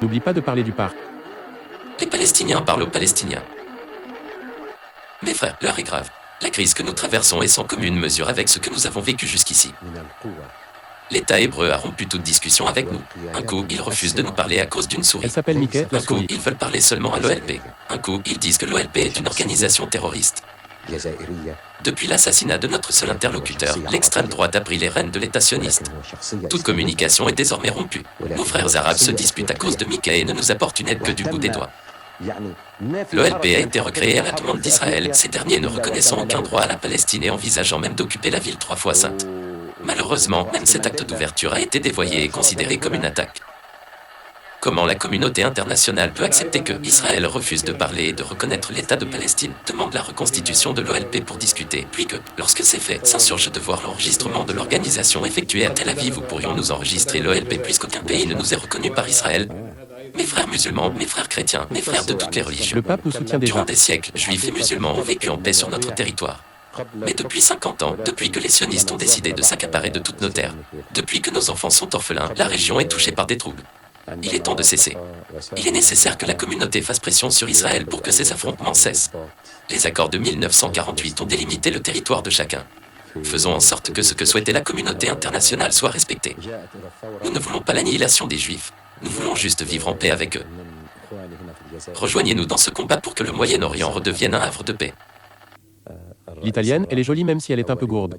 N'oublie pas de parler du parc. Les Palestiniens parlent aux Palestiniens. Mes frères, l'heure est grave. La crise que nous traversons est sans commune mesure avec ce que nous avons vécu jusqu'ici. L'État hébreu a rompu toute discussion avec nous. Un coup, ils refusent de nous parler à cause d'une souris. Elle s'appelle Mickey, la Un coup, souris. ils veulent parler seulement à l'OLP. Un coup, ils disent que l'OLP est une organisation terroriste. Depuis l'assassinat de notre seul interlocuteur, l'extrême droite a pris les rênes de l'État sioniste. Toute communication est désormais rompue. Nos frères arabes se disputent à cause de Mickey et ne nous apportent une aide que du bout des doigts. L'OLP a été recréé à la demande d'Israël, ces derniers ne reconnaissant aucun droit à la Palestine et envisageant même d'occuper la ville 3 fois sainte. Malheureusement, même cet acte d'ouverture a été dévoyé et considéré comme une attaque. Comment la communauté internationale peut accepter que Israël refuse de parler et de reconnaître l'État de Palestine, demande la reconstitution de l'OLP pour discuter, puis que, lorsque c'est fait, s'insurge de voir l'enregistrement de l'organisation effectué à Tel Aviv où pourrions nous enregistrer l'OLP puisqu'aucun pays ne nous est reconnu par Israël? Mes frères musulmans, mes frères chrétiens, mes frères de toutes les religions. Le pape nous soutient déjà. Durant des siècles, juifs et musulmans ont vécu en paix sur notre territoire. Mais depuis 50 ans, depuis que les sionistes ont décidé de s'accaparer de toutes nos terres, depuis que nos enfants sont orphelins, la région est touchée par des troubles. Il est temps de cesser. Il est nécessaire que la communauté fasse pression sur Israël pour que ces affrontements cessent. Les accords de 1948 ont délimité le territoire de chacun. Faisons en sorte que ce que souhaitait la communauté internationale soit respecté. Nous ne voulons pas l'annihilation des Juifs. Nous voulons juste vivre en paix avec eux. Rejoignez-nous dans ce combat pour que le Moyen-Orient redevienne un havre de paix. L'italienne, elle est jolie même si elle est un peu gourde.